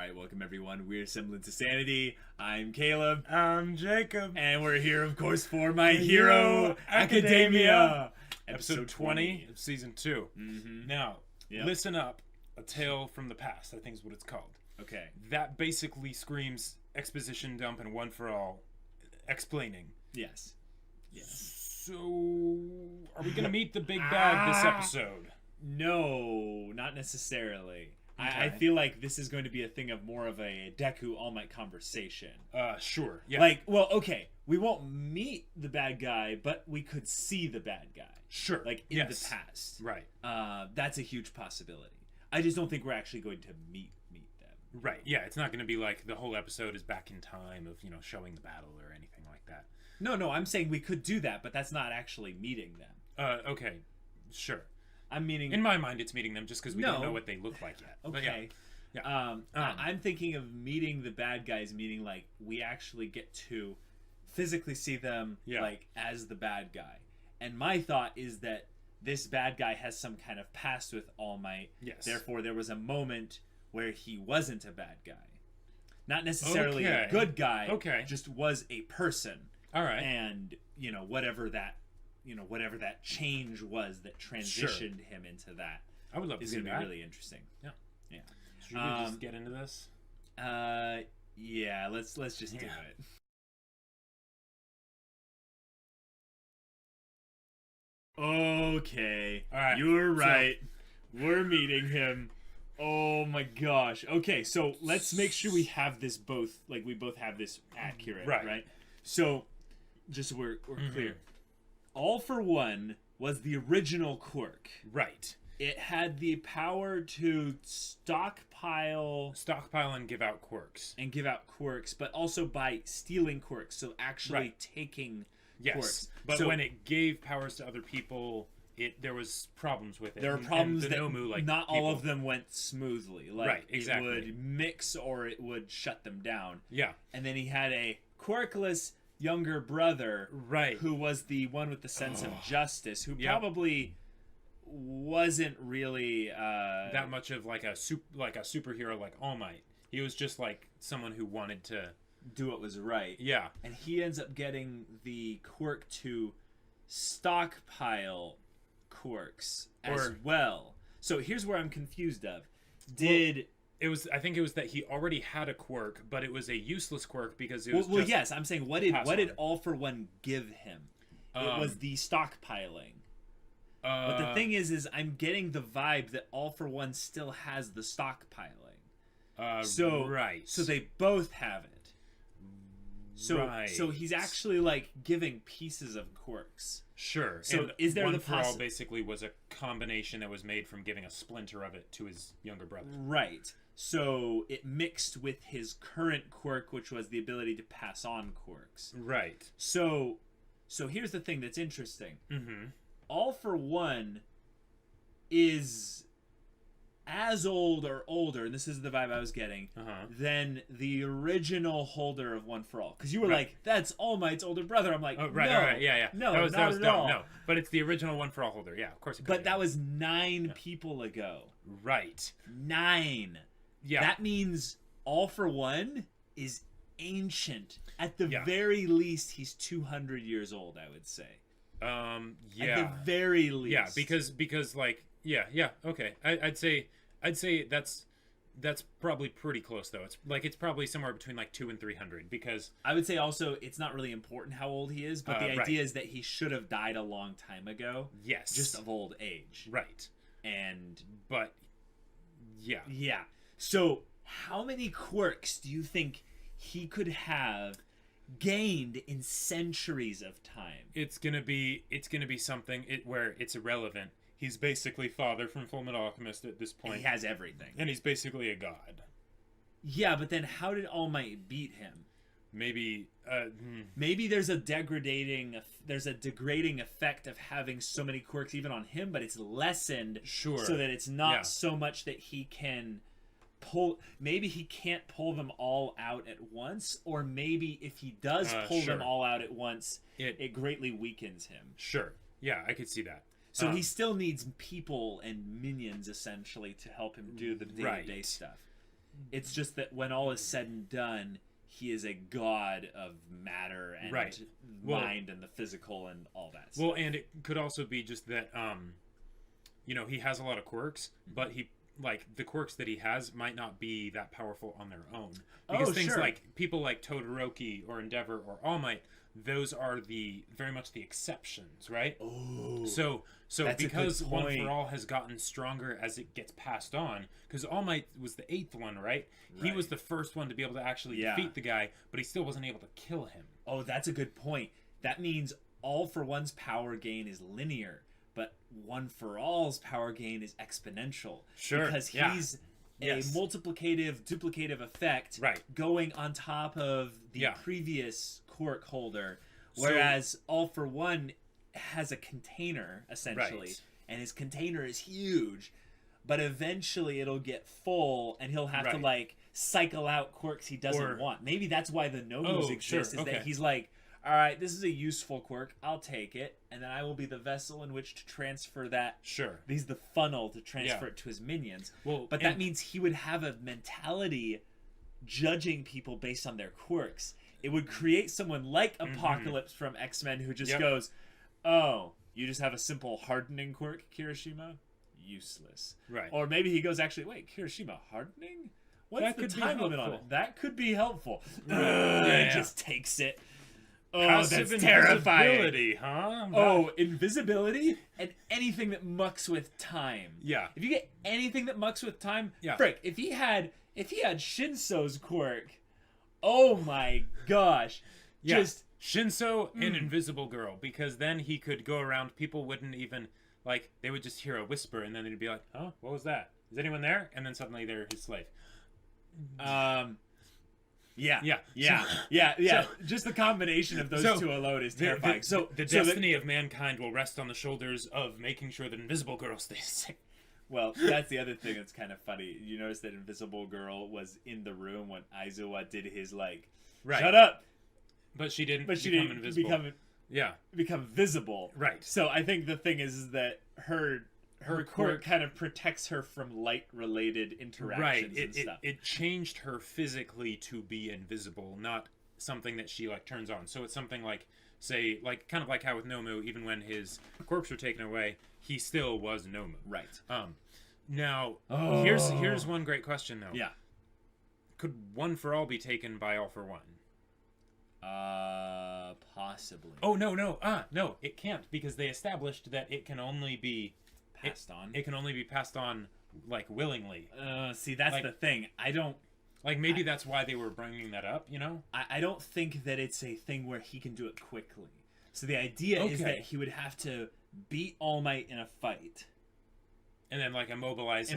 Alright, welcome everyone. We're Semblance of Sanity. I'm Caleb. I'm Jacob. And we're here, of course, for My Hero Academia. Episode 20 of Season 2. Mm-hmm. Now, listen up. A Tale from the Past, I think is what it's called. Okay. That basically screams exposition dump and one for all explaining. Yes. Yes. So, are we going to meet the big bad this episode? No, not necessarily. Okay. I feel like this is going to be a thing of more of a Deku All Might conversation. Sure. Yeah. Like, well, okay, we won't meet the bad guy, but we could see the bad guy. Sure. Like, in the past. Right. That's a huge possibility. I just don't think we're actually going to meet them. Right. Yeah, it's not going to be like the whole episode is back in time of, showing the battle or anything like that. No, I'm saying we could do that, but that's not actually meeting them. Okay. Sure. I'm meaning... In my mind, it's meeting them just because we don't know what they look like yet. Okay. Yeah. I'm thinking of meeting the bad guys, meaning like we actually get to physically see them like as the bad guy. And my thought is that this bad guy has some kind of past with All Might. Yes. Therefore, there was a moment where he wasn't a bad guy. Not necessarily a good guy. Okay. Just was a person. All right. And, whatever that change was that transitioned him into that. I would love to see that. Is going to be really interesting. Yeah. Should we just get into this? Yeah, let's just do it. Okay. All right. You're right. We're meeting him. Oh my gosh. Okay, so let's make sure we have this both, like we both have this accurate, right? So, just so we're clear. All for One was the original quirk. Right. It had the power to stockpile and give out quirks. But also by stealing quirks, so actually taking quirks. But when it gave powers to other people, there was problems with it. There were problems that Nomu, not all of them went smoothly. Like, right, exactly. It would mix or it would shut them down. Yeah. And then he had a quirkless younger brother, who was the one with the sense of justice, who probably wasn't really that much of like a superhero like All Might. He was just like someone who wanted to do what was right. Yeah. And he ends up getting the quirk to stockpile quirks as well. So here's where I'm confused of. I think it was that he already had a quirk, but it was a useless quirk because it was yes, I'm saying what did All for One give him? It was the stockpiling. But the thing is I'm getting the vibe that All for One still has the stockpiling. So they both have it. So he's actually like giving pieces of quirks. Sure. So and is there One for All basically was a combination that was made from giving a splinter of it to his younger brother. Right. So it mixed with his current quirk, which was the ability to pass on quirks. Right. So here's the thing that's interesting. Mm-hmm. All for One is as old or older, and this is the vibe I was getting, than the original holder of One for All. Because you were like, that's All Might's older brother. I'm like, right, yeah. No, that was not at dumb. all. No, but it's the original One for All holder. Yeah, of course it could. But that was 9 people ago. Right. 9. Yeah. That means All for One is ancient. At the very least, he's 200 years old, I would say. Yeah. At the very least. Yeah, because like, okay. I'd say that's probably pretty close though. It's probably somewhere between like 200 and 300 because I would say also it's not really important how old he is, but the idea is that he should have died a long time ago. Yes. Just of old age. Right. But yeah. So how many quirks do you think he could have gained in centuries of time? It's gonna be something where it's irrelevant. He's basically Father from Fullmetal Alchemist at this point. He has everything. And he's basically a god. Yeah, but then how did All Might beat him? Maybe there's a degrading effect of having so many quirks even on him, but it's lessened so that it's not so much that he can pull. Maybe he can't pull them all out at once, or maybe if he does pull them all out at once, it greatly weakens him. Sure. Yeah, I could see that. So he still needs people and minions, essentially, to help him do the day-to-day stuff. It's just that when all is said and done, he is a god of matter and mind and the physical and all that stuff. Well, and it could also be just that, he has a lot of quirks, but the quirks that he has might not be that powerful on their own. Because things like people like Todoroki or Endeavor or All Might, those are very much the exceptions, right? Oh, so because One for All has gotten stronger as it gets passed on, because All Might was the 8th one, right? He was the first one to be able to actually defeat the guy, but he still wasn't able to kill him. Oh, that's a good point. That means All for One's power gain is linear, but One for All's power gain is exponential. Sure. Because he's a multiplicative, duplicative effect going on top of the previous quirk holder, whereas All for One has a container, essentially, and his container is huge, but eventually it'll get full, and he'll have to, cycle out quirks he doesn't want. Maybe that's why the Nomus exist, is that he's like, all right, this is a useful quirk, I'll take it, and then I will be the vessel in which to transfer that. Sure. He's the funnel to transfer it to his minions. Well, but that means he would have a mentality judging people based on their quirks. It would create someone like Apocalypse from X-Men who just goes, oh, you just have a simple hardening quirk, Kirishima? Useless. Right. Or maybe he goes, actually, wait, Kirishima, hardening? What's the time limit on it? That could be helpful. And just takes it. Oh, passive that's terrifying. Invisibility, huh? Oh, invisibility and anything that mucks with time. Yeah. If you get anything that mucks with time, frick, if he had Shinso's quirk, oh my gosh. Yeah. Just Shinso and Invisible Girl, because then he could go around, people wouldn't even, they would just hear a whisper, and then they'd be like, huh, what was that? Is anyone there? And then suddenly they're his slave. Yeah. So, just the combination of those two alone is terrifying. The destiny of mankind will rest on the shoulders of making sure that Invisible Girl stays safe. Well, that's the other thing that's kind of funny. You notice that Invisible Girl was in the room when Aizawa did his, shut up! But she didn't become invisible. Become visible. Right. So I think the thing is that her quirk kind of protects her from light-related interactions and stuff. It changed her physically to be invisible, not something that she, turns on. So it's something say, kind of like how with Nomu, even when his quirks were taken away, he still was Nomu. Right. Now, here's one great question, though. Yeah. Could One for All be taken by All for One? Possibly. Oh, no. No, it can't, because they established that it can only be passed on. It can only be passed on, willingly. See, that's the thing. I don't... maybe that's why they were bringing that up, I don't think that it's a thing where he can do it quickly. So the idea is that he would have to beat All Might in a fight. And then, immobilize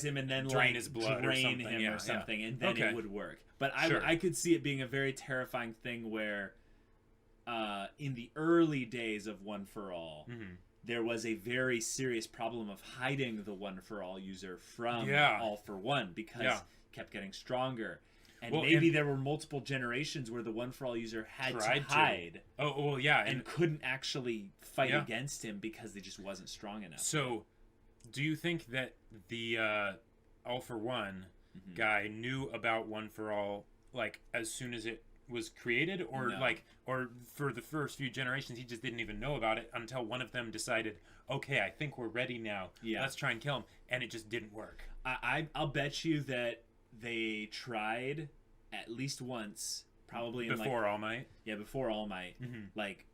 him and then, drain his blood drain him or something, and then it would work. But I could see it being a very terrifying thing where, in the early days of One for All, there was a very serious problem of hiding the One for All user from All for One, because it kept getting stronger. And maybe there were multiple generations where the One for All user had to hide. Oh, well, yeah. And couldn't actually fight against him because they just wasn't strong enough. So, do you think that the All for One guy knew about One for All, as soon as it was created? Or, or for the first few generations, he just didn't even know about it until one of them decided, okay, I think we're ready now. Yeah. Let's try and kill him. And it just didn't work. I'll bet you that they tried at least once, probably before All Might. Yeah, before All Might,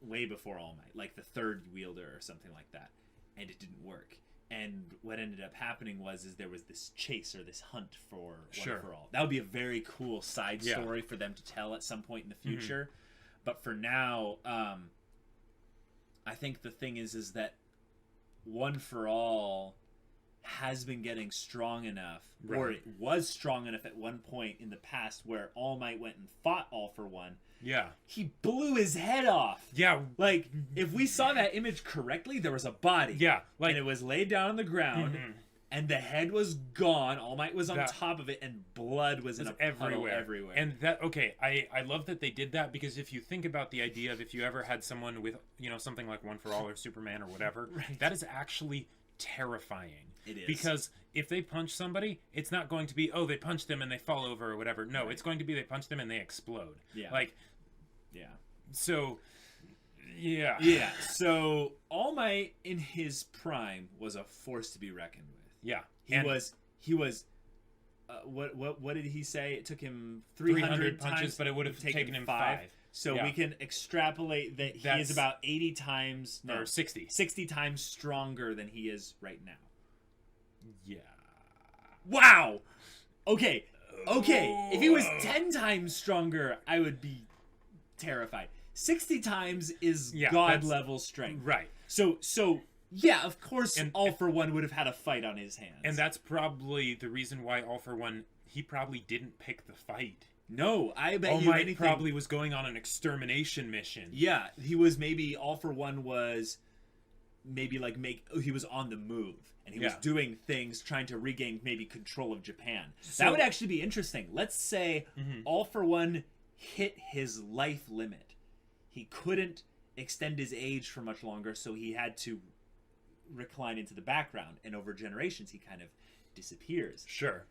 way before All Might, the third wielder or something like that, and it didn't work. And what ended up happening was there was this chase or this hunt for One for All. That would be a very cool side story for them to tell at some point in the future. But for now, I think the thing is that One for All has been getting strong enough, or it was strong enough at one point in the past where All Might went and fought All for One. Yeah. He blew his head off. Yeah. If we saw that image correctly, there was a body. Yeah. And it was laid down on the ground, and the head was gone. All Might was on top of it, and blood was in a puddle everywhere. And I love that they did that, because if you think about the idea of if you ever had someone with, something like One for All or Superman or whatever, that is actually terrifying. It is. Because if they punch somebody, it's not going to be, oh, they punched them and they fall over or whatever. No, it's going to be they punch them and they explode. Yeah. Like, yeah. So, yeah. Yeah. So All Might in his prime was a force to be reckoned with. Yeah. He was. What did he say? It took him 300 punches, times, but it would have taken him 5. So we can extrapolate that he is about 80 times, or 60 times stronger than he is right now. Yeah. Wow. Okay. If he was 10 times stronger, I would be terrified. 60 times is God level strength. Right. So yeah, of course, All For One would have had a fight on his hands. And that's probably the reason why All For One, he probably didn't pick the fight. No, I bet All Might probably was going on an extermination mission. Yeah, he was maybe All For One was maybe like he was on the move. And he was doing things, trying to regain maybe control of Japan. So, that would actually be interesting. Let's say All For One hit his life limit. He couldn't extend his age for much longer, so he had to recline into the background, and over generations he kind of disappears. Sure.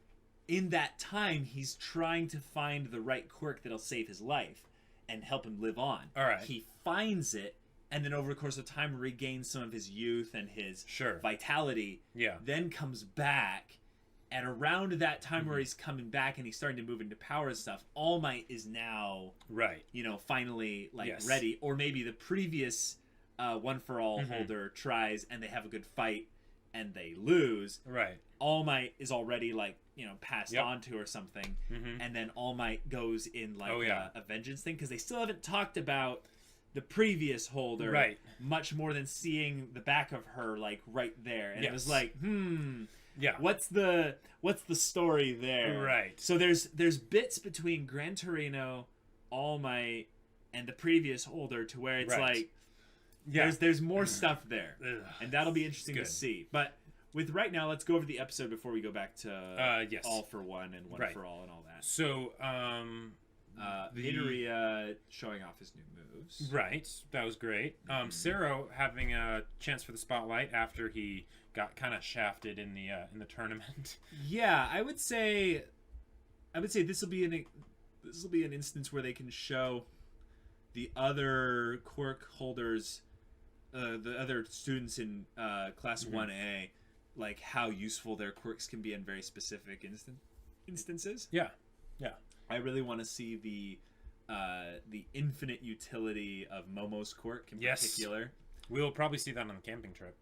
In that time, he's trying to find the right quirk that'll save his life and help him live on. All right. He finds it, and then over the course of time regains some of his youth and his vitality. Yeah. Then comes back, and around that time where he's coming back and he's starting to move into power and stuff, All Might is now finally ready. Or maybe the previous One For All holder tries and they have a good fight and they lose. Right. All Might is already passed on to or something, and then All Might goes in a vengeance thing, because they still haven't talked about the previous holder much more than seeing the back of her right there, and it was like, what's the story there? Right. So there's bits between Gran Torino, All Might, and the previous holder to where it's there's more stuff there, and that'll be interesting to see. But with right now, let's go over the episode before we go back to All For One and One For All and all that. So Midoriya showing off his new moves. Right, that was great. Sero having a chance for the spotlight after he got kind of shafted in the tournament. Yeah, I would say this will be an instance where they can show the other quirk holders, the other students in class 1A, how useful their quirks can be in very specific instances. Yeah. I really want to see the infinite utility of Momo's quirk in particular. We'll probably see that on the camping trip.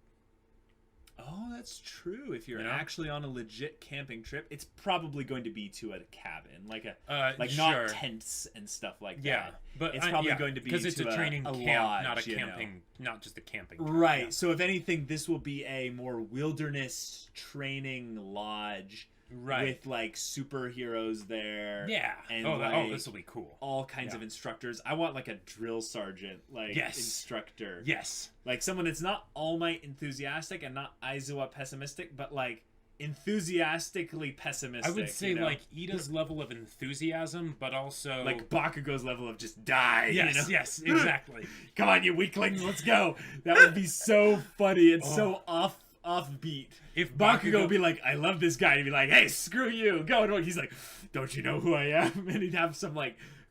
Oh, that's true. If you're actually on a legit camping trip, it's probably going to be to a cabin, not tents and stuff like that. Yeah, but it's probably going to be because it's a training camp, lodge, not a camping, not just a camping trip. Right. Yeah. So if anything, this will be a more wilderness training lodge. With superheroes there. Yeah. And this will be cool. All kinds of instructors. I want a drill sergeant instructor. Yes. Someone that's not All Might enthusiastic and not Aizawa pessimistic, but enthusiastically pessimistic. I would say Ida's level of enthusiasm, but also Bakugo's level of just die. Yes, yes, exactly. Come on, you weaklings, let's go. That would be so funny and so offbeat. If Bakugo would be like, I love this guy, he'd be like, hey, screw you, go. He's like, don't you know who I am? And he'd have some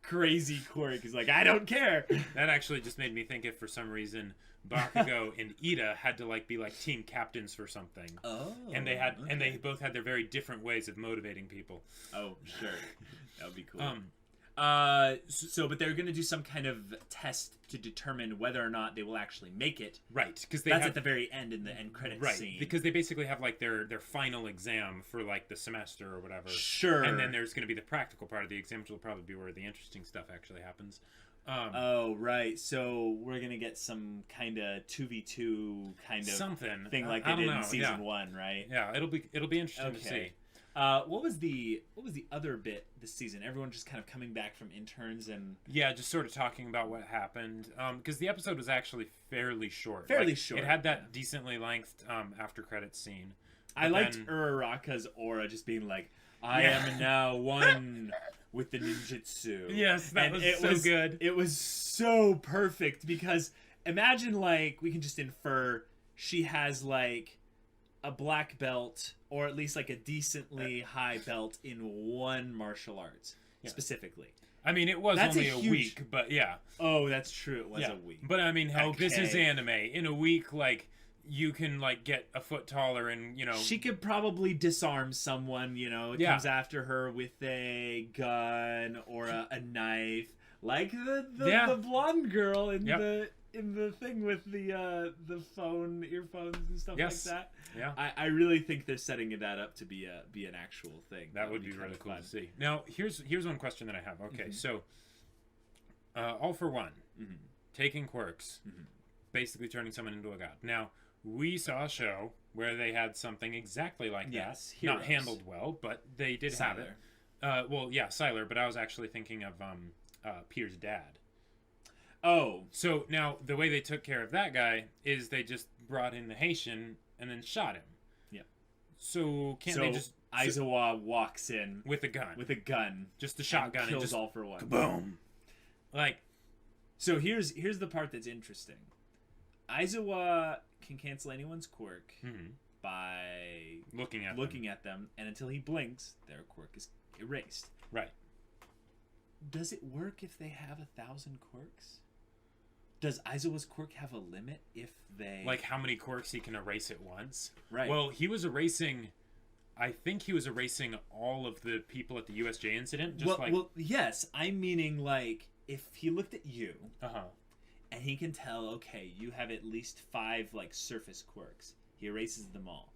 crazy quirk. He's like, I don't care. That actually just made me think if for some reason Bakugo and Ida had to be team captains for something. Oh. And they both had their very different ways of motivating people. Oh, sure. That would be cool. But they're going to do some kind of test to determine whether or not they will actually make it. Right, because that's at the very end in the end credits scene. Right, because they basically have their final exam for the semester or whatever. Sure. And then there's going to be the practical part of the exam, which will probably be where the interesting stuff actually happens. Right. So we're gonna get some kind of 2v2 kind of something thing like they did in season 1, right? Yeah, it'll be interesting to see. What was the other bit this season? Everyone just kind of coming back from interns and just sort of talking about what happened. Because the episode was actually fairly short. Short. It had that decently length after credits scene. I liked Uraraka's aura just being like, I am now one with the ninjutsu. Yes, that was so good. It was so perfect because imagine we can just infer she has a black belt, or at least like a decently high belt in one martial arts specifically. I mean, it was only a week, but yeah. Oh, that's true. It was a week. But I mean, hell, this is anime. In a week, like, you can, like, get a foot taller and, you know... She could probably disarm someone, you know. It comes after her with a gun or a knife. Like the blonde girl in the thing with the phone, earphones and stuff like that. Yeah. I really think they're setting that up to be an actual thing. That would be really cool to see. Now, here's one question that I have. Okay, so All for One, taking quirks, basically turning someone into a god. Now, we saw a show where they had something exactly like that. Not handled well, but they did have it. Siler, but I was actually thinking of Peter's dad. Oh. So now the way they took care of that guy is they just brought in the Haitian and then shot him. Yeah. So they just... Aizawa walks in with a gun. Just a shotgun and kills just All for One. Kaboom. Like... So here's the part that's interesting. Aizawa can cancel anyone's quirk by looking at them, and until he blinks, their quirk is erased. Right. Does it work if they have 1,000 quirks? Does Aizawa's quirk have a limit if they... Like how many quirks he can erase at once? Right. Well, he was erasing... I think he was erasing all of the people at the USJ incident. Well, yes. I'm meaning, like, if he looked at you... and he can tell, okay, you have at least 5, like, surface quirks. He erases them all.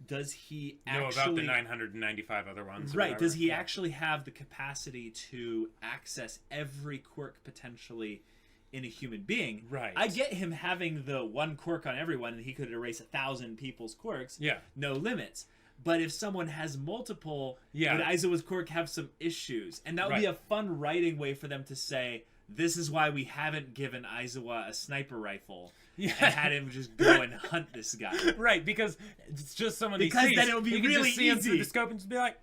Does he actually... know about the 995 other ones? Right. Does he actually have the capacity to access every quirk potentially in a human being? Right. I get him having the one quirk on everyone, and he could erase 1,000 people's quirks. Yeah. No limits. But if someone has multiple, would Aizawa's quirk have some issues? And that would be a fun writing way for them to say, this is why we haven't given Aizawa a sniper rifle and had him just go and hunt this guy. Right, because it's just someone he sees. Because then it would be really just see him easy. through the scope and just be like,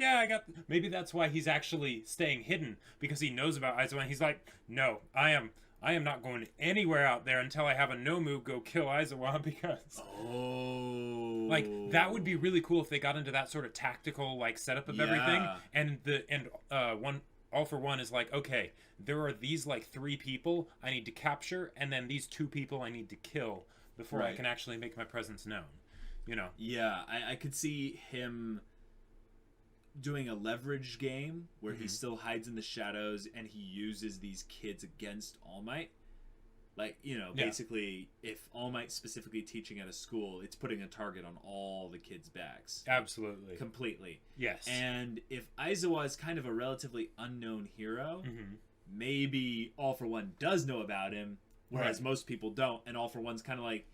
I got... Maybe that's why he's actually staying hidden, because he knows about Aizawa. And he's like, no, I am not going anywhere out there until I have a no move go kill Aizawa, because... Oh... Like, that would be really cool if they got into that sort of tactical, like, setup of everything. And All for One is like, okay, there are these, like, 3 people I need to capture, and then these 2 people I need to kill before I can actually make my presence known. You know? Yeah, I could see him doing a leverage game where he still hides in the shadows and he uses these kids against All Might. Like, you know, basically, if All Might's specifically teaching at a school, it's putting a target on all the kids' backs. Absolutely. Completely. Yes. And if Aizawa is kind of a relatively unknown hero, maybe All for One does know about him, whereas most people don't, and All for One's kind of like,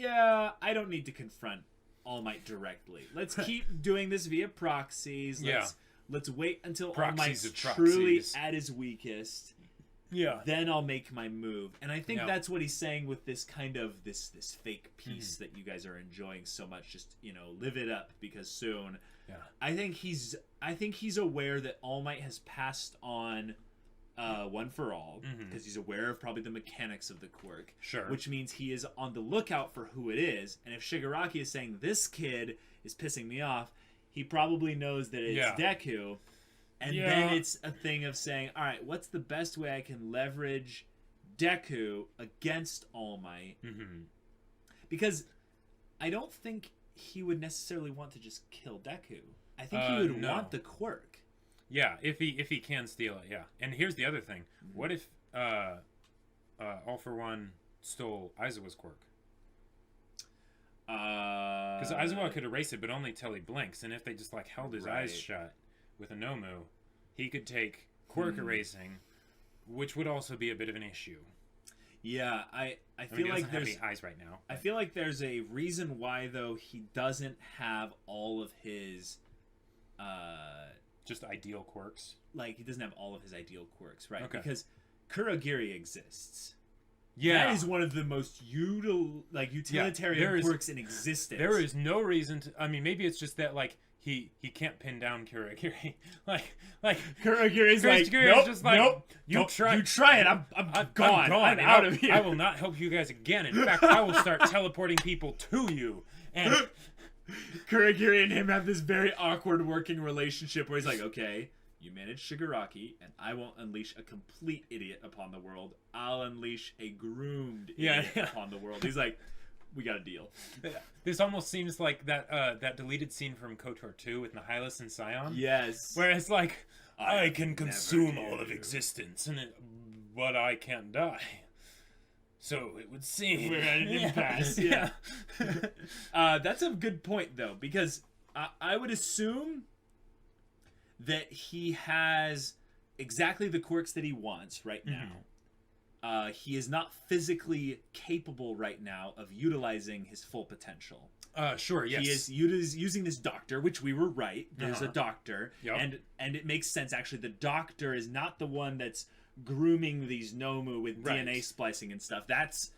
I don't need to confront All Might directly. Let's keep doing this via proxies. Let's wait until All Might's truly at his weakest. Yeah. Then I'll make my move. And I think that's what he's saying with this kind of this fake peace that you guys are enjoying so much. Just, you know, live it up because soon. Yeah. I think he's aware that All Might has passed on One for All because he's aware of probably the mechanics of the quirk. Sure. Which means he is on the lookout for who it is. And if Shigaraki is saying this kid is pissing me off, he probably knows that it's Deku. And then it's a thing of saying, all right, what's the best way I can leverage Deku against All Might? Because I don't think he would necessarily want to just kill Deku. I think he would want the quirk. Yeah, if he can steal it, And here's the other thing. What if All for One stole Aizawa's quirk? Because Aizawa could erase it, but only till he blinks. And if they just, like, held his eyes shut with a Nomu, he could take quirk erasing, which would also be a bit of an issue. Yeah, I feel like there's have any eyes right now. I feel like there's a reason why though he doesn't have all of his just ideal quirks. Like he doesn't have all of his ideal quirks, right? Okay. Because Kurogiri exists. Yeah, that is one of the most utilitarian quirks in existence. There is no reason to. I mean, maybe it's just that like he can't pin down Kurogiri. like Kurogiri's like, nope, just like, nope. You try it. I'm gone. I'm out of here. I will not help you guys again. In fact, I will start teleporting people to you, And Kurogiri and him have this very awkward working relationship where he's like, okay, you manage Shigaraki, and I won't unleash a complete idiot upon the world. I'll unleash a groomed idiot upon the world. He's like, we got a deal. This almost seems like that deleted scene from KOTOR 2 with Nihilus and Scion. Yes. Where it's like, I can consume all of existence, but I can't die. So it would seem we're at an impasse. Yeah. That's a good point, though, because I would assume that he has exactly the quirks that he wants right now. He is not physically capable right now of utilizing his full potential. Sure, yes. He is using this doctor, which we were right. There's a doctor. Yep. And it makes sense, actually. The doctor is not the one that's grooming these Nomu with DNA splicing and stuff. That's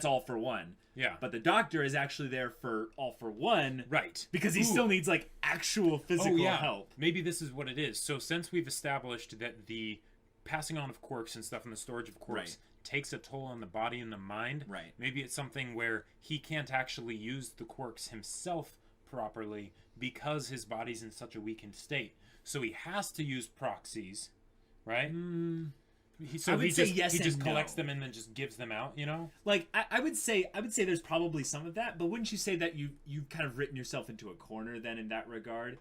All For One. Yeah. But the doctor is actually there for All For One. Right. Because he still needs, like, actual physical help. Maybe this is what it is. So since we've established that the passing on of quirks and stuff and the storage of quirks takes a toll on the body and the mind, maybe it's something where he can't actually use the quirks himself properly because his body's in such a weakened state. So he has to use proxies, right? So he just collects them and then just gives them out, you know? Like I would say there's probably some of that, but wouldn't you say that you've kind of written yourself into a corner then in that regard?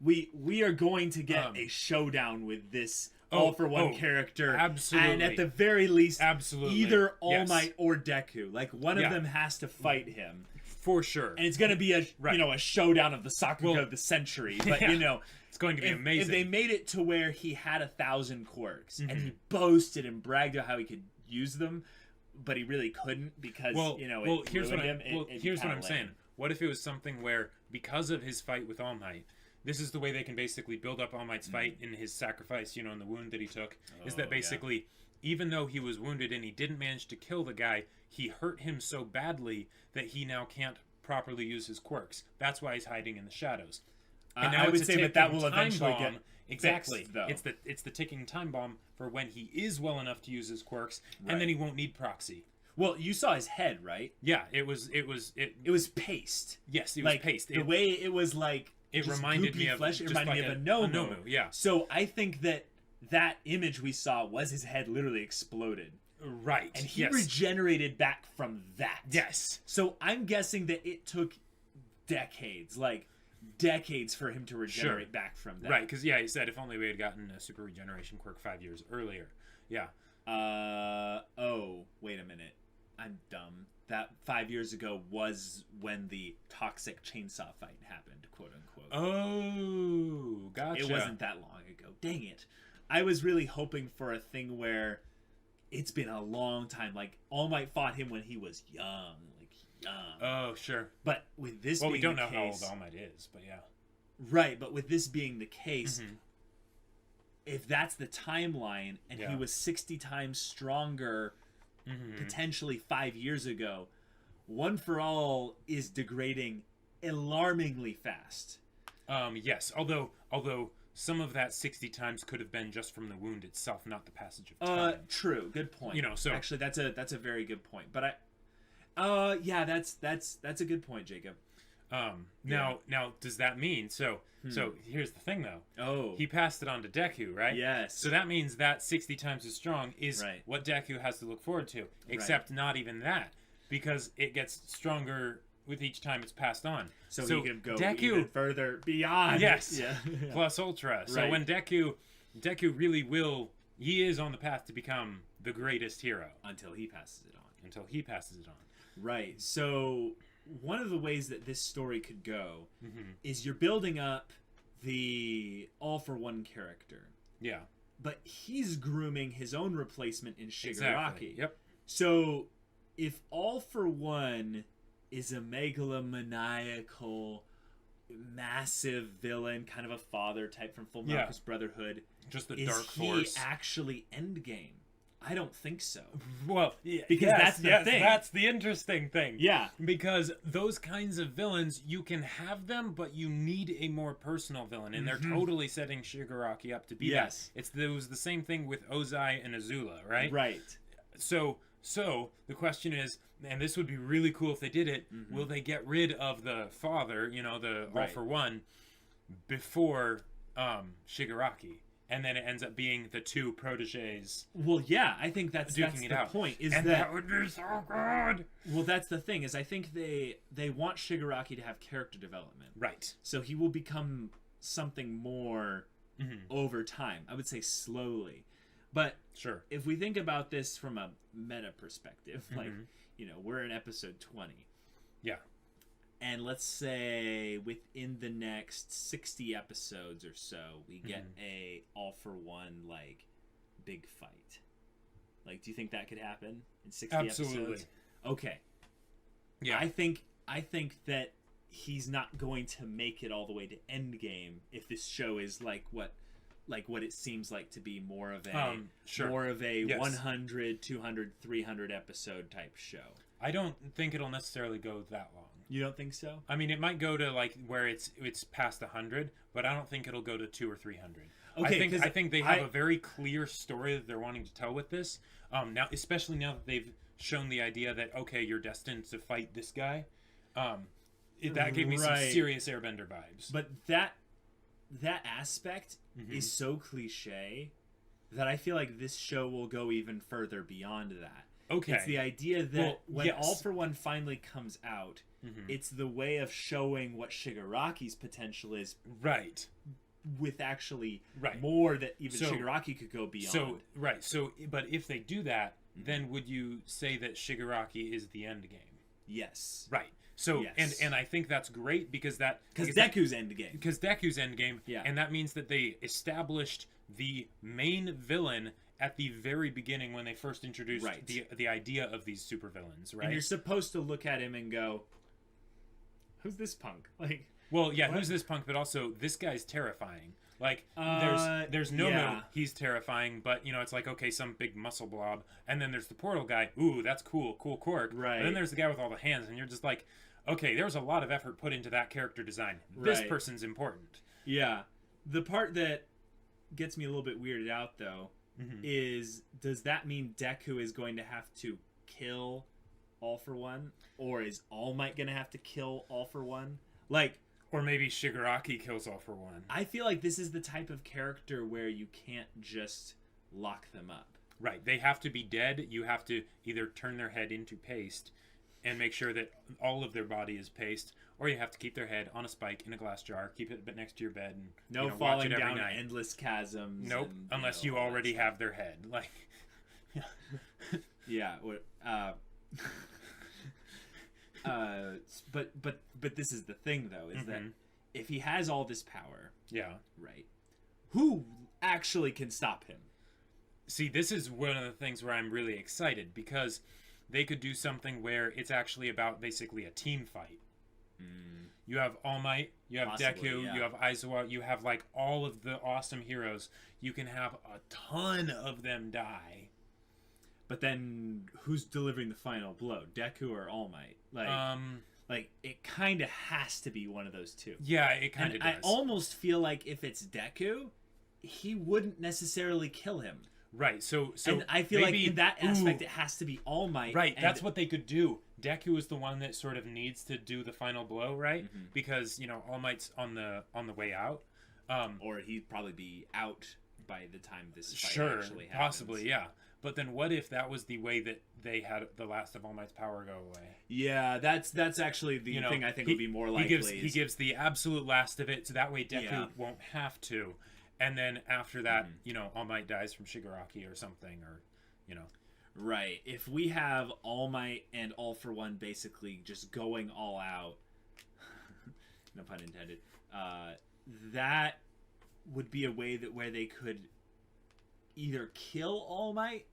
We are going to get a showdown with this All For One character. Absolutely. And at the very least, either All Yes. Might or Deku. Like one of them has to fight him. For sure. And it's going to be a showdown of the Sakuga of the century, but it's going to be amazing. If they made it to where he had 1,000 quirks and he boasted and bragged about how he could use them, but he really couldn't because here's what I'm saying. What if it was something where because of his fight with All Might, this is the way they can basically build up All Might's fight in his sacrifice, in the wound that he took, is that basically even though he was wounded and he didn't manage to kill the guy, he hurt him so badly that he now can't properly use his quirks. That's why he's hiding in the shadows. And now I would say that will eventually get exactly fixed, though. It's the ticking time bomb for when he is well enough to use his quirks, and then he won't need proxy. Well, you saw his head, right? Yeah, it was paste. Yes, it was paste. The way it was like it reminded me of flesh. It reminded me of a Nomu. Yeah. So I think that image we saw was his head literally exploded. Right. And he regenerated back from that. Yes. So I'm guessing that it took decades for him to regenerate back from that. Right, because he said if only we had gotten a super regeneration quirk 5 years earlier. Yeah. Wait a minute. I'm dumb. That 5 years ago was when the toxic chainsaw fight happened, quote unquote. Oh, gotcha. It wasn't that long ago. Dang it. I was really hoping for a thing where it's been a long time. Like, All Might fought him when he was young. Oh, sure. But with this being we don't the know case, how old All Might is, but yeah. Right, but with this being the case, if that's the timeline and he was 60 times stronger potentially 5 years ago, One For All is degrading alarmingly fast. Yes, although some of that 60 times could have been just from the wound itself, not the passage of time. True. Good point. So actually, that's a very good point. But that's a good point, Jacob. Now, does that mean so here's the thing though. He passed it on to Deku, right? Yes. So that means that 60 times as strong is what Deku has to look forward to. Except not even that, because it gets stronger with each time it's passed on. So he can go even further beyond. Yes. Yeah. Plus Ultra. So when Deku really he is on the path to become the greatest hero. Until he passes it on. Right. So one of the ways that this story could go is you're building up the All For One character. Yeah. But he's grooming his own replacement in Shigaraki. Exactly. Yep. So if All For One is a megalomaniacal, massive villain, kind of a father type from Full Marcus Brotherhood, just the dark force, is he actually Endgame? I don't think so. Well, because that's the thing. That's the interesting thing. Yeah. Because those kinds of villains, you can have them, but you need a more personal villain, and they're totally setting Shigaraki up to be that. It was the same thing with Ozai and Azula, right? Right. So So the question is, and this would be really cool if they did it, will they get rid of the father, the All for One, before Shigaraki? And then it ends up being the two proteges. Well, yeah, I think that's the point. That would be so good. Well, that's the thing, is I think they want Shigaraki to have character development. Right. So he will become something more over time. I would say slowly. But sure, if we think about this from a meta perspective, like, we're in episode 20. Yeah. And let's say within the next 60 episodes or so, we get a All for One, like, big fight. Like, do you think that could happen in 60 episodes? Okay. Yeah. I think that he's not going to make it all the way to endgame if this show is like what it seems like to be more of a yes. 100, 200, 300 episode type show. I don't think it'll necessarily go that long. You don't think so? I mean, it might go to like where it's past 100, but I don't think it'll go to 200 or 300. Okay, I think they have a very clear story that they're wanting to tell with this. Now, especially now that they've shown the idea that you're destined to fight this guy. That gave me some serious Airbender vibes. But that aspect is so cliche that I feel like this show will go even further beyond that. Okay. It's the idea that when All for One finally comes out, it's the way of showing what Shigaraki's potential is. Right. With actually more that even Shigaraki could go beyond. So, but if they do that, then would you say that Shigaraki is the end game? Yes. Right. So, and I think that's great because Deku's endgame. Because Deku's endgame, yeah. And that means that they established the main villain at the very beginning when they first introduced the idea of these supervillains, right? And you're supposed to look at him and go, "Who's this punk?" Like, well, yeah, who's this punk? But also, this guy's terrifying. Like, there's no, he's terrifying, but it's like, okay, some big muscle blob, and then there's the portal guy. Ooh, that's cool quirk. Right. And then there's the guy with all the hands, and you're just like, okay, there was a lot of effort put into that character design. This person's important. Yeah. The part that gets me a little bit weirded out, though, is, does that mean Deku is going to have to kill All for One? Or is All Might going to have to kill All for One? Like... Or maybe Shigaraki kills All for One. I feel like this is the type of character where you can't just lock them up. Right. They have to be dead. You have to either turn their head into paste and make sure that all of their body is paste, or you have to keep their head on a spike in a glass jar, keep it next to your bed, and falling watch it every down night. Endless chasms. Nope, unless you already have their head. Like, yeah. But this is the thing, though, is that if he has all this power, right, who actually can stop him? See, this is one of the things where I'm really excited, because they could do something where it's actually about basically a team fight. You have All Might, you have Deku, you have Aizawa, you have like all of the awesome heroes. You can have a ton of them die. But then, who's delivering the final blow, Deku or All Might? Like it kind of has to be one of those two. Yeah, it kind of does. I almost feel like if it's Deku, he wouldn't necessarily kill him. Right. So and I feel like in that aspect, it has to be All Might. Right. That's what they could do. Deku is the one that sort of needs to do the final blow, right? Because All Might's on the way out, or he'd probably be out by the time this fight actually happens. Possibly, yeah. But then what if that was the way that they had the last of All Might's power go away? Yeah, that's actually the thing I think would be more likely. He gives the absolute last of it, so that way Deku won't have to. And then after that, All Might dies from Shigaraki or something, or, Right. If we have All Might and All for One basically just going all out, no pun intended, that would be a way where they could either kill All Might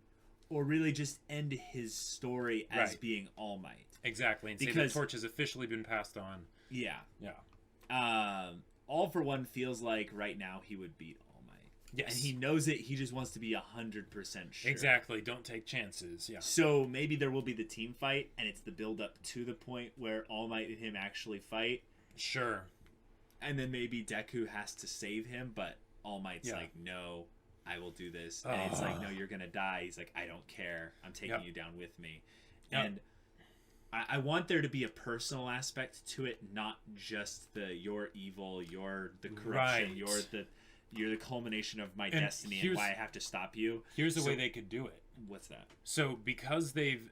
or really just end his story as being All Might. Exactly, and say the torch has officially been passed on. Yeah. Yeah. All for One feels like right now he would beat All Might. Yes. And he knows it, he just wants to be 100% sure. Exactly, don't take chances, yeah. So maybe there will be the team fight, and it's the build-up to the point where All Might and him actually fight. Sure. And then maybe Deku has to save him, but All Might's like, no, I will do this. And it's like, no, you're gonna die. He's like, I don't care. I'm taking you down with me. And I want there to be a personal aspect to it, not just the you're evil, you're the corruption, you're the culmination of my destiny and why I have to stop you. Here's the way they could do it. What's that? So because they've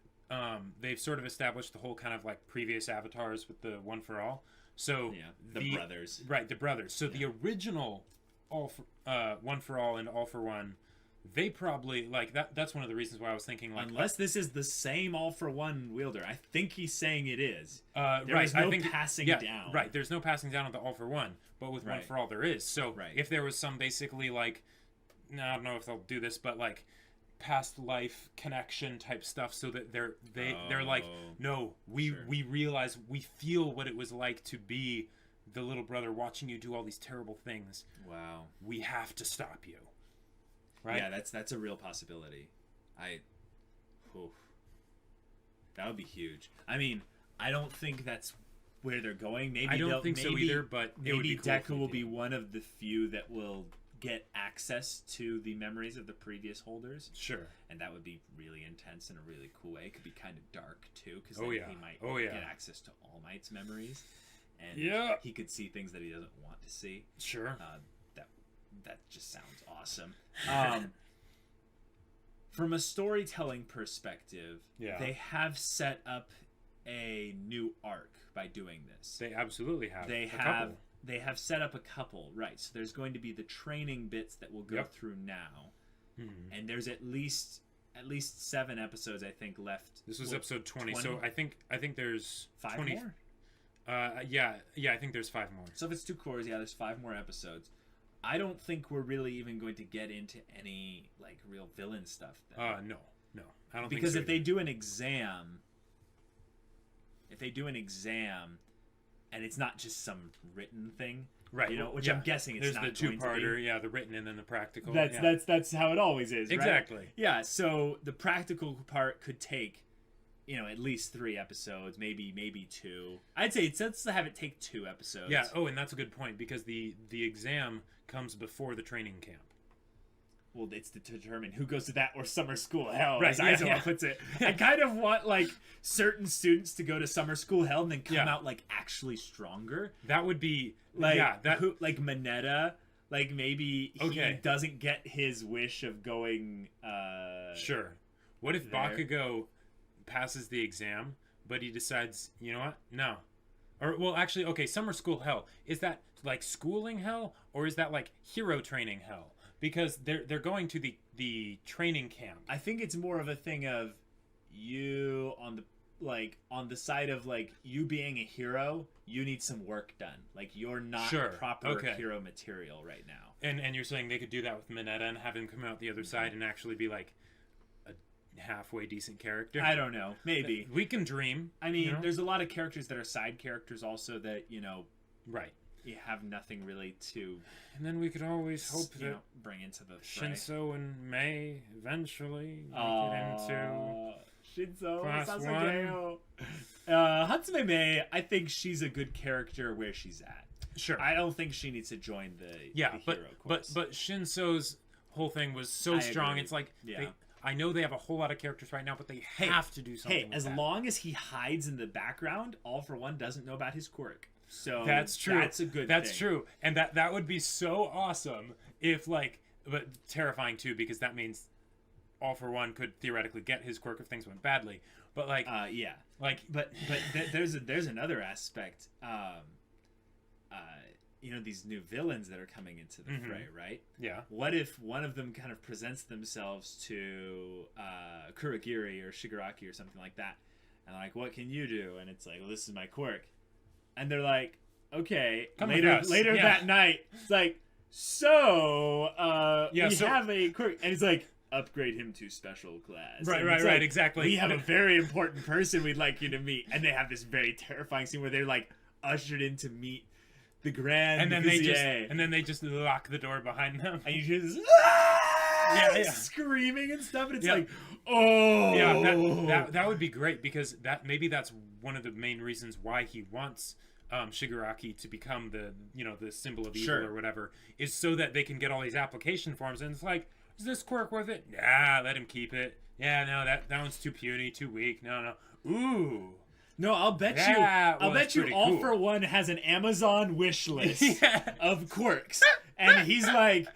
sort of established the whole kind of like previous avatars with the One for All. So the brothers. Right, the brothers. So the original One for All and All for One, they probably like that's one of the reasons why I was thinking like unless this is the same All for One wielder. I think he's saying it is. There's no passing down. Right, there's no passing down of the All for One, but with One for All there is. So if there was some basically like, I don't know if they'll do this, but like past life connection type stuff, so that they're like, no, we realize, we feel what it was like to be the little brother watching you do all these terrible things. Wow. We have to stop you. Right? Yeah, that's a real possibility. That would be huge. I mean, I don't think that's where they're going. Maybe I don't think so either, but maybe cool Deku will be one of the few that will get access to the memories of the previous holders. Sure. And that would be really intense in a really cool way. It could be kind of dark too, because he might get access to All Might's memories, and he could see things that he doesn't want to see. Sure. That just sounds awesome. From a storytelling perspective, they have set up a new arc by doing this. They absolutely have. They have set up a couple, right? So there's going to be the training bits that we'll go through now, and there's at least 7 episodes, I think, left. This was episode 20, so I think there's 5 20 more. I think there's 5 more. So if it's 2 cores, there's 5 more episodes. I don't think we're really even going to get into any like real villain stuff then. No, I don't. Because think so if they do an exam, and it's not just some written thing, right? You know, which I'm guessing it's there's not. There's the 2-parter, the written and then the practical. That's how it always is, right? Exactly. Yeah. So the practical part could take, at least 3 episodes, maybe 2. I'd say let's have it take 2 episodes. Yeah. Oh, and that's a good point, because the exam comes before the training camp. Well, it's to determine who goes to that or summer school hell, right, as Aizawa puts it. I kind of want like certain students to go to summer school hell and then come out like actually stronger. That would be like like Mineta. Like maybe he doesn't get his wish of going. Sure. What if Bakugo passes the exam, but he decides, you know what? No. Or well, actually, summer school hell, is that like schooling hell, or is that like hero training hell? Because they're going to the training camp. I think it's more of a thing of you on the side of like you being a hero, you need some work done. Like you're not proper hero material right now. And you're saying they could do that with Mineta and have him come out the other side and actually be like a halfway decent character? I don't know. Maybe. We can dream. I mean, there's a lot of characters that are side characters also that, right. You have nothing really to... And then we could always hope that bring into the fray. Shinso and Mei eventually get into Shinso, class Sasageo. Hatsume Mei, I think she's a good character where she's at. Sure. I don't think she needs to join the hero course. But Shinso's whole thing was so strong. Agree. It's like I know they have a whole lot of characters right now, but they have to do something. Hey, as long as he hides in the background, All for One doesn't know about his quirk. So that's true. That's a good That's thing. true. And that would be so awesome if but terrifying too, because that means All for One could theoretically get his quirk if things went badly. But but there's another aspect. These new villains that are coming into the fray, right? Yeah. What if one of them kind of presents themselves to Kurogiri or Shigaraki or something like that, and like, what can you do? And it's like, well, this is my quirk. And they're like, okay. Later that night, it's like, we have a quirk. And it's like, upgrade him to special class. Right, exactly. We have a very important person we'd like you to meet. And they have this very terrifying scene where they're like ushered in to meet the Grand and then Vizier. they just lock the door behind them. And you hear this screaming and stuff, and it's like, that would be great, because maybe that's one of the main reasons why he wants Shigaraki to become the symbol of evil or whatever, is so that they can get all these application forms. And it's like, Is this quirk worth it? Nah, let him keep it. Yeah, no, that one's too puny, too weak. No. Ooh. No, I'll bet you All cool. for One has an Amazon wish list of quirks. And he's like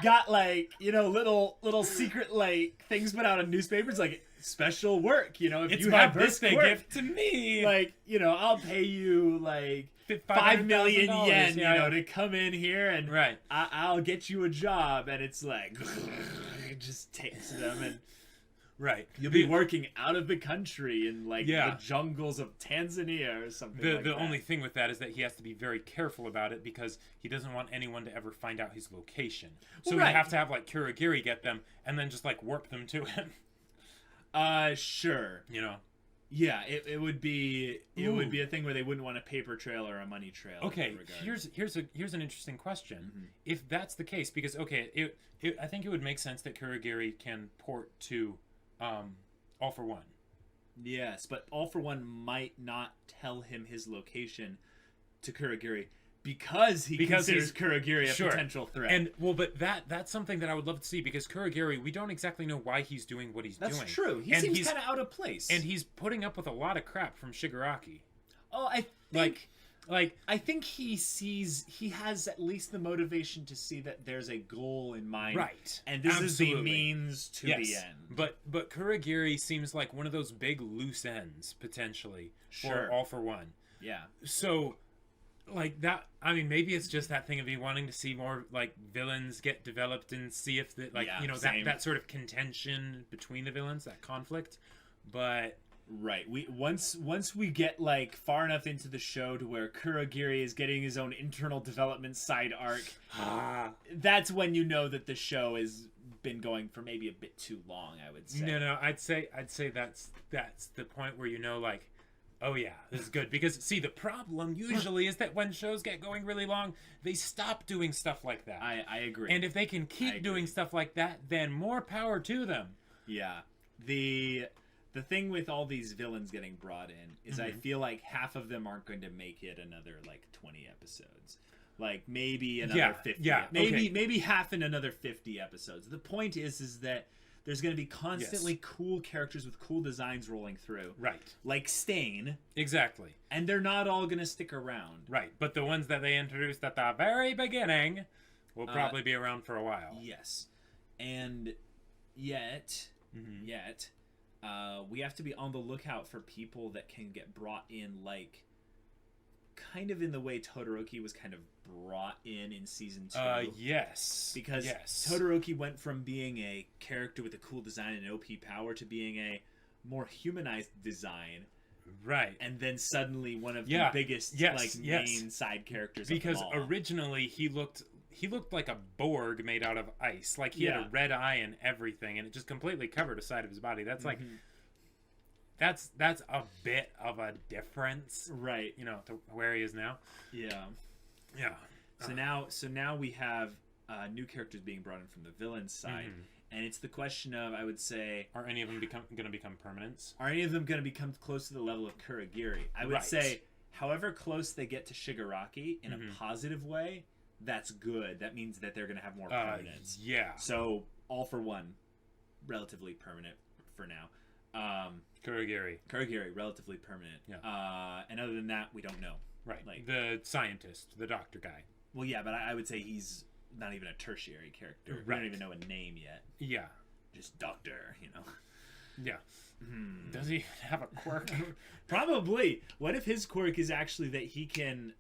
got like, you know, little secret like things put out in newspapers like special work, you know, if it's you my have this birthday quirk, gift to me. like, you know, I'll pay you like 5 million yen, you know, to come in here and I'll get you a job. And it's like it just takes them and you'll be working out of the country in like the jungles of Tanzania or something like that. The only thing with that is that he has to be very careful about it because he doesn't want anyone to ever find out his location. So you have to have like Kurogiri get them and then just like warp them to him. Sure. You know. Yeah, it would be a thing where they wouldn't want a paper trail or a money trail. Okay, here's an interesting question. Mm-hmm. If that's the case, because I think it would make sense that Kurogiri can port to All for One. Yes, but All for One might not tell him his location to Kurogiri because he considers Kurogiri a potential threat. And but that's something that I would love to see because Kurogiri, we don't exactly know why he's doing what he's doing. That's true. He seems kind of out of place. And he's putting up with a lot of crap from Shigaraki. Oh, I think he has at least the motivation to see that there's a goal in mind. Right. And this is the means to the end. But Kurogiri seems like one of those big loose ends, potentially, for All for One. Yeah. So, like, that, I mean, maybe it's just that thing of me wanting to see more, like, villains get developed and see if, that sort of contention between the villains, that conflict. But... Right. Once we get like far enough into the show to where Kurogiri is getting his own internal development side arc, that's when you know that the show has been going for maybe a bit too long, I would say. No, I'd say that's the point where you know, like, oh yeah, this is good. Because see, the problem usually is that when shows get going really long, they stop doing stuff like that. I agree. And if they can keep doing stuff like that, then more power to them. Yeah. The thing with all these villains getting brought in is I feel like half of them aren't going to make it another like 20 episodes. Like maybe another 50. Yeah. Maybe half in another 50 episodes. The point is that there's going to be constantly cool characters with cool designs rolling through. Right. Like Stain. Exactly. And they're not all going to stick around. Right. But the ones that they introduced at the very beginning will probably be around for a while. Yes. And yet we have to be on the lookout for people that can get brought in, like, kind of in the way Todoroki was kind of brought in season 2. Yes. Because Todoroki went from being a character with a cool design and OP power to being a more humanized design. Right. And then suddenly one of the biggest main side characters because of them all. Originally he looked like a Borg made out of ice. Like, he had a red eye and everything, and it just completely covered a side of his body. That's like... That's a bit of a difference. Right. You know, to where he is now. Yeah. Yeah. So now we have new characters being brought in from the villain side. And it's the question of, I would say... Are any of them going to become permanents? Are any of them going to become close to the level of Kurogiri? I would say, however close they get to Shigaraki in a positive way, that's good. That means that they're going to have more permanence. Yeah. So, All for One, relatively permanent for now. Kurogiri, relatively permanent. Yeah. And other than that, we don't know. Right. Like the scientist, the doctor guy. Well, yeah, but I would say he's not even a tertiary character. Right. We don't even know a name yet. Yeah. Just doctor, you know. Yeah. Does he have a quirk? Probably. What if his quirk is actually that he can,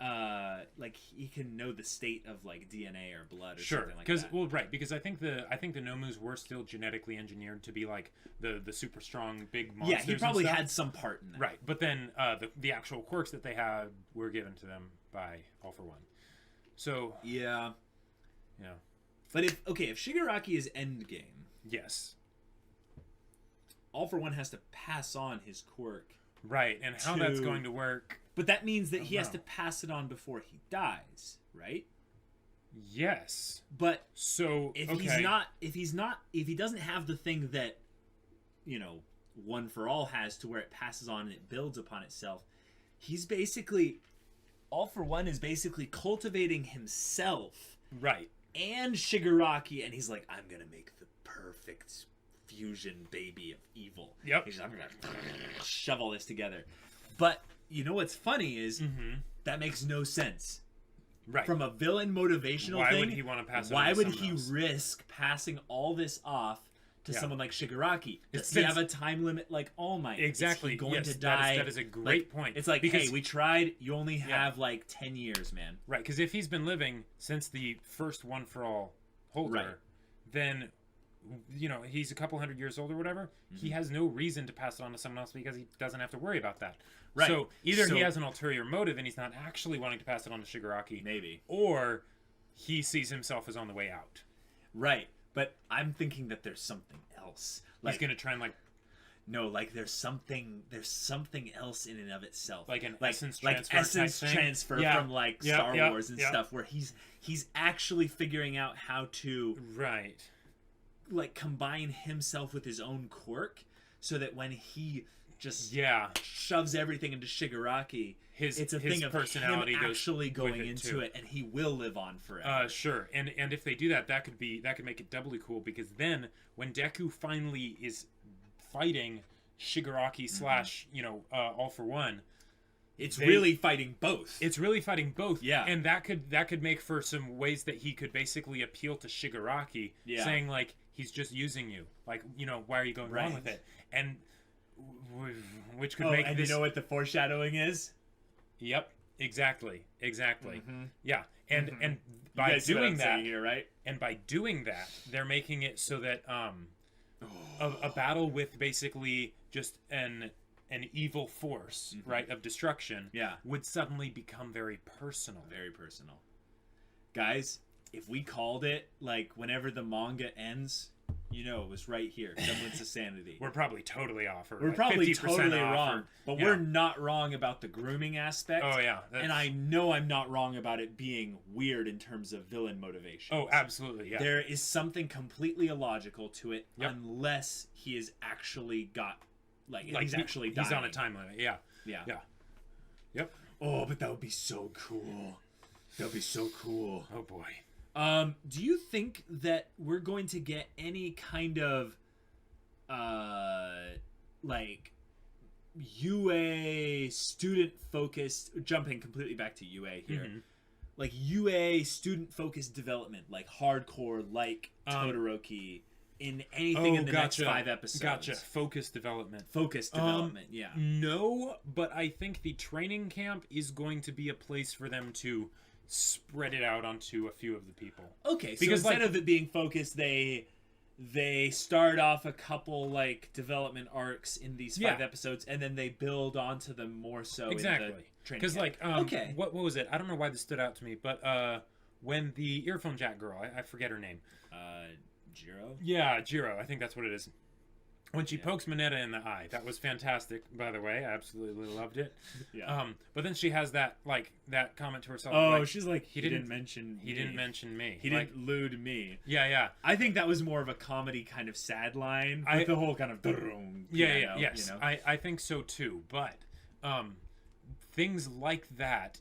he can know the state of like DNA or blood or something like that? Because I think the Nomus were still genetically engineered to be like the super strong big monsters. Yeah, he probably had some part in that. Right, but then the actual quirks that they had were given to them by All for One. So yeah. But if Shigaraki is endgame, yes. All for One has to pass on his quirk. Right, and how that's going to work. But that means that he has to pass it on before he dies, right? Yes. But so if he doesn't have the thing that, you know, One for All has to where it passes on and it builds upon itself, he's basically, All for One is basically cultivating himself. Right. And Shigaraki, and he's like, I'm gonna make the perfect fusion baby of evil. Yep. He's just, I'm gonna shove all this together. But you know what's funny is that makes no sense. Right. From a villain motivational thing, why would he want to pass it on why to would someone he else? risk passing all this off to someone like Shigaraki? Does he Since- have a time limit like All Might? Exactly. Is he going Yes, to die? that is a great point. It's like, because, hey, we tried. You only have like 10 years, man. Right, because if he's been living since the first One for All holder, then, you know, he's a couple hundred years old or whatever. He has no reason to pass it on to someone else because he doesn't have to worry about that. Right. So either he has an ulterior motive and he's not actually wanting to pass it on to Shigaraki. Maybe. Or he sees himself as on the way out. Right. But I'm thinking that there's something else. Like, he's going to try and, like... No, like there's something else in and of itself. Like essence transfer. Like essence transfer from like Star Wars and stuff, where he's actually figuring out how to like combine himself with his own quirk, so that when he just shoves everything into Shigaraki, it's a thing of personality him actually going into it, and he will live on forever. Sure, and if they do that could make it doubly cool, because then when Deku finally is fighting Shigaraki slash All for One, it's really fighting both. It's really fighting both. Yeah, and that could make for some ways that he could basically appeal to Shigaraki, saying like, he's just using you. Like, why are you going wrong with it? And which could make this... you know what the foreshadowing is? Yep, exactly. Yeah, and by doing that, here, right? And by doing that, they're making it so that a battle with basically just an evil force, right, of destruction, would suddenly become very personal. Very personal. Guys, if we called it, like, whenever the manga ends, it was right here. Semblance of Sanity. We're probably totally off. We're probably totally wrong. But we're not wrong about the grooming aspect. Oh, yeah. And I know I'm not wrong about it being weird in terms of villain motivation. Oh, absolutely, yeah. There is something completely illogical to it, unless he has actually got... Like he's actually dying. He's on a time limit, yeah. Yep. Oh, but that would be so cool. That would be so cool. Oh, boy. Do you think that we're going to get any kind of, like, UA student-focused, jumping completely back to UA here, like UA student-focused development, like hardcore, like Todoroki, in anything in the next 5 episodes? Gotcha. Focused development. Yeah. No, but I think the training camp is going to be a place for them to spread it out onto a few of the people. Okay, so because instead of it being focused, they start off a couple like development arcs in these 5 episodes, and then they build onto them more so. Exactly. In the training because camp. like what was it? I don't know why this stood out to me, but when the earphone jack girl, I forget her name. Jiro? Yeah, Jiro. I think that's what it is. When she pokes Mineta in the eye, that was fantastic, by the way. I absolutely loved it. Yeah. But then she has that comment to herself. Oh, like, she's like, he didn't mention me. He didn't mention me. He didn't lewd me. Yeah. I think that was more of a comedy kind of sad line. With the whole kind of yes. I think so too. But things like that,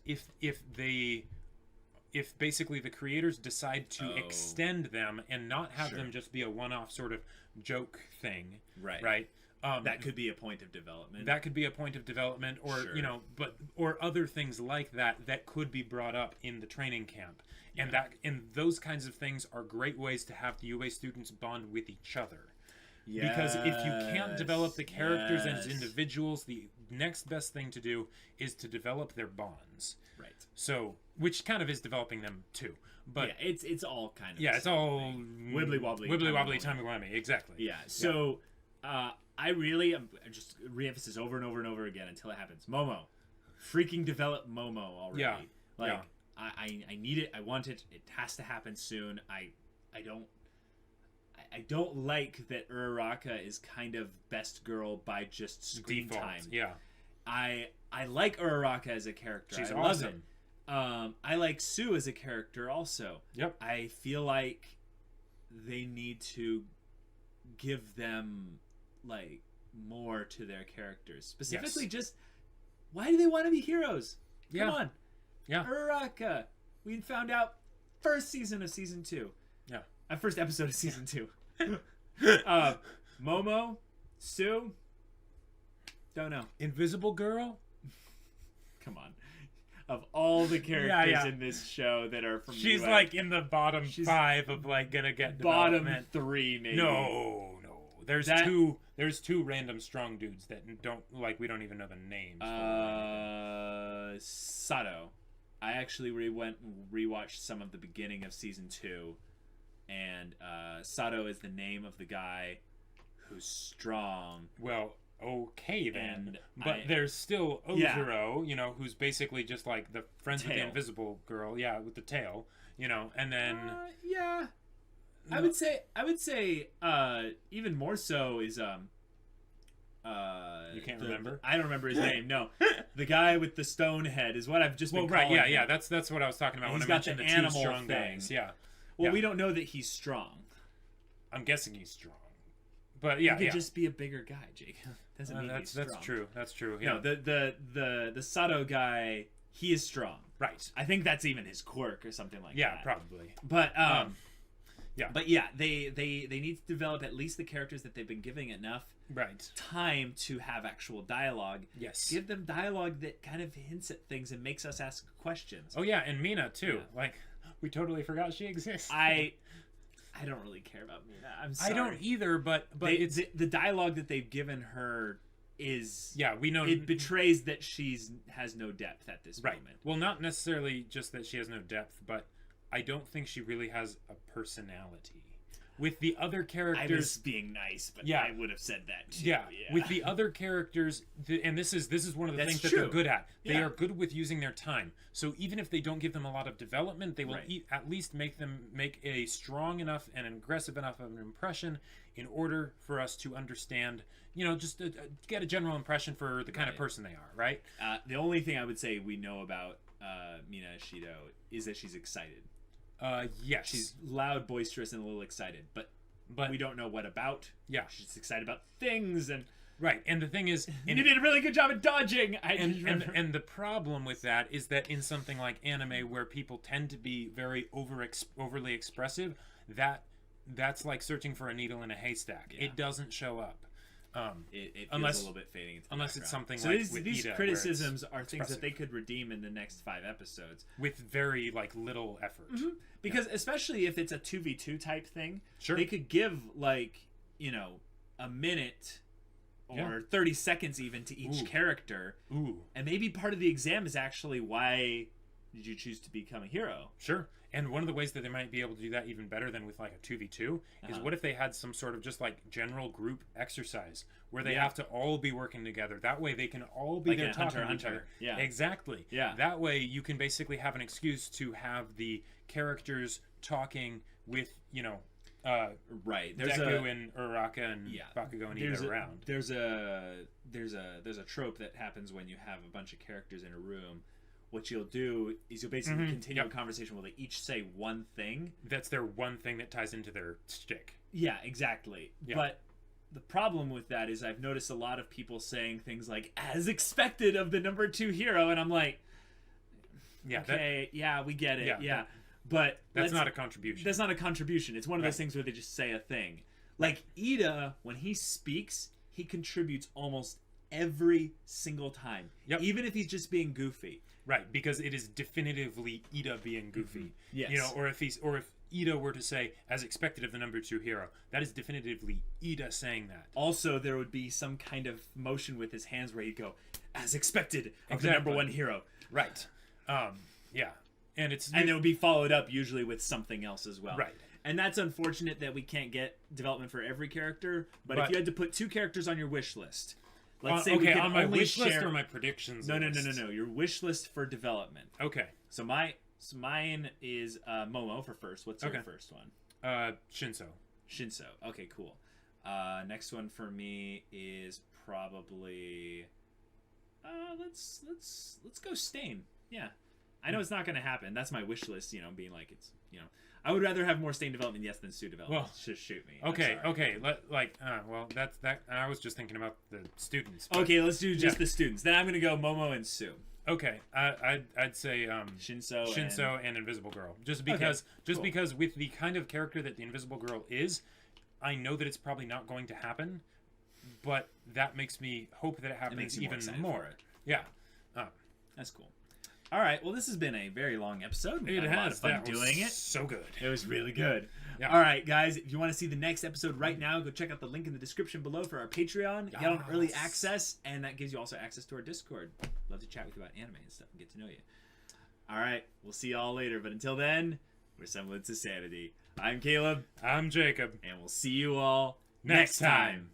if basically the creators decide to extend them and not have them just be a one-off sort of joke thing, right? That could be a point of development. That could be a point of development, or or other things like that could be brought up in the training camp, and those kinds of things are great ways to have the UA students bond with each other. Because if you can't develop the characters as individuals, the next best thing to do is to develop their bonds. Right. So, which kind of is developing them too. But it's all kind of it's all wibbly wobbly, timey-wimey. Exactly. Yeah. So, I really am just reemphasis over and over and over again until it happens. Momo, freaking develop Momo already. Yeah. Like I need it. I want it. It has to happen soon. I don't like that Uraraka is kind of best girl by just screen time. Yeah. I like Uraraka as a character. She's awesome. I like Sue as a character also. Yep. I feel like they need to give them like more to their characters. Specifically just why do they want to be heroes? Come on. Yeah. Uraraka. We found out first season of season 2. Yeah. First episode of season 2. Momo, Sue. Don't know. Invisible Girl. Come on. Of all the characters in this show that are from she's US, like in the bottom 5 of like gonna get bottom 3 maybe. No. There's two random strong dudes that don't like we don't even know the names. Sato. I actually rewatched some of the beginning of season 2, and Sato is the name of the guy who's strong. Well, okay then, but there's still Ozuro, who's basically just like the friends with the invisible girl, with the tail, and then I would say even more so is you can't remember? I don't remember his name. No, the guy with the stone head is what I've just been calling him. That's what I was talking about when I mentioned the animal two strong thing. guys. Yeah. Well, we don't know that he's strong. I'm guessing he's strong, but he could just be a bigger guy, Jake. Doesn't mean he's strong. That's true. Yeah. No, the Sato guy, he is strong. Right. I think that's even his quirk or something like that. Yeah, probably. But they need to develop at least the characters that they've been giving enough time to have actual dialogue. Yes. Give them dialogue that kind of hints at things and makes us ask questions. Oh yeah, and Mina too. Yeah. Like we totally forgot she exists. I don't really care about Mina. I'm sorry. I don't either, but it's the dialogue that they've given her is we know it betrays that has no depth at this moment. Well, not necessarily just that she has no depth, but I don't think she really has a personality. With the other characters, I was being nice, but I would have said that too. Yeah. With the other characters, and this is one of the things that they're good at. They are good with using their time. So even if they don't give them a lot of development, they will at least make them make a strong enough and aggressive enough of an impression in order for us to understand, just get a general impression for the kind of person they are, right? The only thing I would say we know about Mina Ishido is that she's excited. Yes. She's loud, boisterous, and a little excited, but we don't know what about. Yeah. She's excited about things and... Right, and the thing is... you did a really good job at dodging! And the problem with that is that in something like anime where people tend to be very overly expressive, that's like searching for a needle in a haystack. Yeah. It doesn't show up. It feels a little bit fading into the unless it's something so like these Ida, criticisms are things that they could redeem in the next 5 episodes with very little effort. Mm-hmm. Because especially if it's a 2v2 type thing, sure, they could give a minute or 30 seconds even to each character. And maybe part of the exam is actually why did you choose to become a hero? Sure. And one of the ways that they might be able to do that even better than with like a 2v2 is what if they had some sort of just like general group exercise where they have to all be working together. That way they can all be there talking to each other. Yeah. Exactly. Yeah. That way you can basically have an excuse to have the characters talking with, right. Deku and Uraraka and Bakugo and Ida around. There's a trope that happens when you have a bunch of characters in a room. What you'll do is you'll basically continue a conversation where they each say one thing. That's their one thing that ties into their shtick. Yeah, exactly. Yeah. But the problem with that is I've noticed a lot of people saying things like, as expected of the number 2 hero, and I'm like, okay, we get it, but that's not a contribution. That's not a contribution. It's one of those things where they just say a thing. Like, Ida, when he speaks, he contributes almost every single time. Yep. Even if he's just being goofy. Right, because it is definitively Ida being goofy. Yes. Or if Ida were to say, as expected of the number 2 hero, that is definitively Ida saying that. Also, there would be some kind of motion with his hands where he'd go, as expected of the number 1 hero. Right. Yeah. And it would be followed up usually with something else as well. Right. And that's unfortunate that we can't get development for every character, but if you had to put 2 characters on your wish list... Let's say we can on my only wish list share... or my predictions No. list? Your wish list for development. Okay. So mine is Momo for first. What's your first one? Shinso. Okay, cool. Next one for me is probably let's go Stain. Yeah. I know it's not going to happen. That's my wish list, being like it's, I would rather have more Stain development, yes, than Sue development. Well, just shoot me. Okay. That's that. I was just thinking about the students. But, okay, let's do just the students. Then I'm going to go Momo and Sue. Okay, I'd say Shinso and Invisible Girl. Just because with the kind of character that the Invisible Girl is, I know that it's probably not going to happen, but that makes me hope that it happens even more. Yeah. That's cool. All right. Well, this has been a very long episode. We had a lot of fun doing it. So good. It was really good. Yeah. All right, guys. If you want to see the next episode right now, go check out the link in the description below for our Patreon. Get on early access, and that gives you also access to our Discord. Love to chat with you about anime and stuff and get to know you. All right. We'll see y'all later. But until then, we're Semblance of Sanity. I'm Caleb. I'm Jacob. And we'll see you all next time.